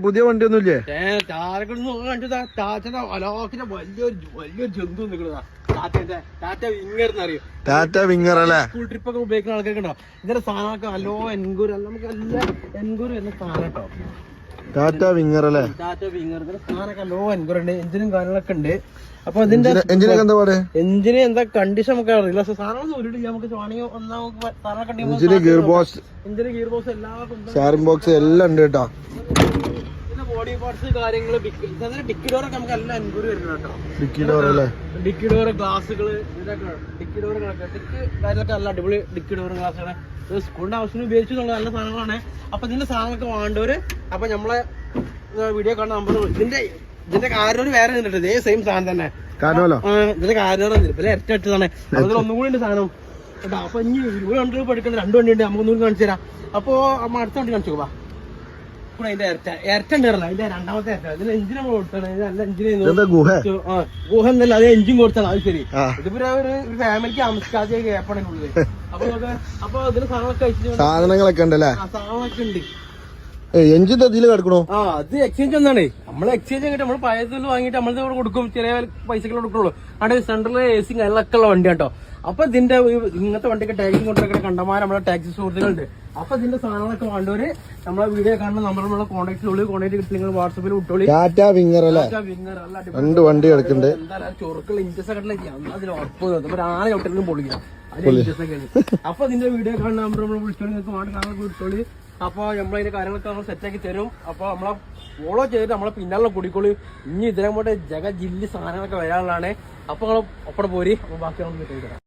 പുതിയ വണ്ടിയൊന്നുമില്ലേ? വലിയൊരു ജന്തു നിൽക്കുന്നതാ ടാറ്റ വിങ്ങർ എന്നറിയോ? ടാറ്റ വിങ്ങർ അല്ലേ? സ്കൂൾ ട്രിപ്പ് ഒക്കെ ഉപയോഗിക്കുന്ന ആൾക്കാർക്ക് ഉണ്ടാവും ഇതിന്റെ സാധനമൊക്കെ നല്ലോ എൻകൂർ നമുക്ക് എല്ലാ എൻകൂർ വരുന്ന സാധനം കേട്ടോ. ടാറ്റ വിങ്ങർ അല്ലേ? ടാറ്റ വിങ്ങർ ഇതിന്റെ സാധനമൊക്കെ നല്ലോ എൻകൂർ ഉണ്ട്, എഞ്ചിനും കാര്യങ്ങളൊക്കെ ഉണ്ട്. അപ്പൊ ഇതിന്റെ എഞ്ചിന് എന്താ കണ്ടീഷൻ നമുക്ക് അറിയില്ല. സാധനം ഒരു നമുക്ക് എഞ്ചിന് ഗിയർ ബോക്സ് എല്ലാം ബോക്സ് എല്ലാം ഉണ്ട് കേട്ടോ. ബോഡി പാർട്സ് കാര്യങ്ങള് ഡിക്കി ഡോറൊക്കെ നമുക്ക് എല്ലാം എൻക്വയറി വരുന്നത് കേട്ടോ. ഡിക്കി ഡോർ അല്ലേ? ഡിക്കി ഡോർ ഗ്ലാസുകള് ഇതൊക്കെ ഡിക്കി ഡോറുകളൊക്കെ ഡിക്കി കാര്യങ്ങളൊക്കെ നല്ല അടിപൊളി ഡിക്കി ഡോർ ഗ്ലാസുകളെ സ്കൂളിന്റെ ആവശ്യത്തിന് ഉപയോഗിച്ചു നല്ല സാധനങ്ങളാണ്. അപ്പൊ ഇതിന്റെ സാധനങ്ങളൊക്കെ വേണ്ടവര് അപ്പൊ നമ്മളെ വീഡിയോ കാണുന്ന നമ്പർ ഇതിന്റെ കാരണവര് വേറെ നിന്നിട്ട് ഇതേ സെയിം സാധനം തന്നെ ഇതിന്റെ കാരണവർ ഇരട്ട അടിച്ചതാണ്. അതിൽ ഒന്നും കൂടി ഉണ്ട് സാധനം കേട്ടോ. അപ്പൊ ഇനി ഒരു വണ്ടി പഠിക്കുന്ന 2 വണ്ടി ഉണ്ട്, നമുക്ക് ഒന്നും കാണിച്ചു തരാം. അപ്പൊ അടുത്ത വണ്ടി കാണിച്ചു പോവാ. അതിന്റെ ഇരട്ട ഉണ്ടായിരുന്നില്ല, അതിന്റെ രണ്ടാമത്തെ ഇരട്ട. ഇതിന് എഞ്ചിൻ നമ്മൾ കൊടുത്താണ്, നല്ല എഞ്ചിൻ ഗുഹ എന്നല്ല, അത് എഞ്ചിൻ കൊടുത്താണ്. അത് ശരി, ഇതിപ്പോ ഒരു ഫാമിലിക്ക് അമസ്കാതെ ഗ്യാപ്പാണ് ഉള്ളത്. അപ്പൊ ഇതിന് സാധനങ്ങളൊക്കെ ഉണ്ടല്ലേ? സാധനങ്ങളൊക്കെ ഉണ്ട്. എഞ്ചിൻ ഇതിൽ കിടക്കണോ? അത് എക്സ്ചേഞ്ച് ഒന്നാണ്. നമ്മൾ എക്സ്ചേഞ്ച് ആയിട്ട് നമ്മൾ പഴയതിൽ വാങ്ങിയിട്ട് നമ്മളിത് ഇവിടെ കൊടുക്കും, ചെറിയ പൈസകൾ കൊടുക്കുള്ളൂ. അവിടെ സെൻട്രൽ എ സി കാര്യങ്ങളൊക്കെ ഉള്ള വണ്ടി കേട്ടോ. അപ്പൊ ഇതിന്റെ ഇങ്ങനത്തെ വണ്ടിയൊക്കെ ടാക്സി കൊണ്ടുവരുന്ന കണ്ടമാനം നമ്മുടെ ടാക്സി സുഹൃത്തുക്കളുണ്ട്. അപ്പൊ ഇതിന്റെ സാധനങ്ങളൊക്കെ വേണ്ടവര് നമ്മളെ വീഡിയോ കാണുന്ന നമ്മളെ കോൺടാക്റ്റിനുള്ളിൽ കോൺടാക്ട് കിട്ടി നിങ്ങൾ വാട്സപ്പിൽ വിട്ടോളി. ടാറ്റ വിങ്ങർ അല്ലേ? രണ്ട് വണ്ടി കിടക്കുന്നുണ്ട്. എന്തായാലും ചൊറുക്കുള്ള ഇഞ്ചസ് ഒക്കെ അതിന് ഉറപ്പ് ഒരു ആന ചവിട്ടിലും പൊളിക്കാം. അപ്പൊ ഇതിന്റെ വീഡിയോ കാണുന്ന നമ്പർ നമ്മൾ വിളിച്ചോളി, നിങ്ങൾക്ക് വാട്ട് കാണാൻ വിട്ടോളി. അപ്പൊ നമ്മളതിന്റെ കാര്യങ്ങളൊക്കെ നമ്മൾ സെറ്റാക്കി തരും. അപ്പൊ നമ്മളെ ഫോളോ ചെയ്തിട്ട് നമ്മളെ പിന്നാലെ കുടിക്കോളി. ഇനി ഇതിനെ കൊണ്ട് ജഗ ജില്ലി സാധനങ്ങളൊക്കെ വരാനുള്ളതാണ്. അപ്പൊ നിങ്ങൾ ഒപ്പടെ പോരി. അപ്പൊ ബാക്കി നമ്മൾ തരാം.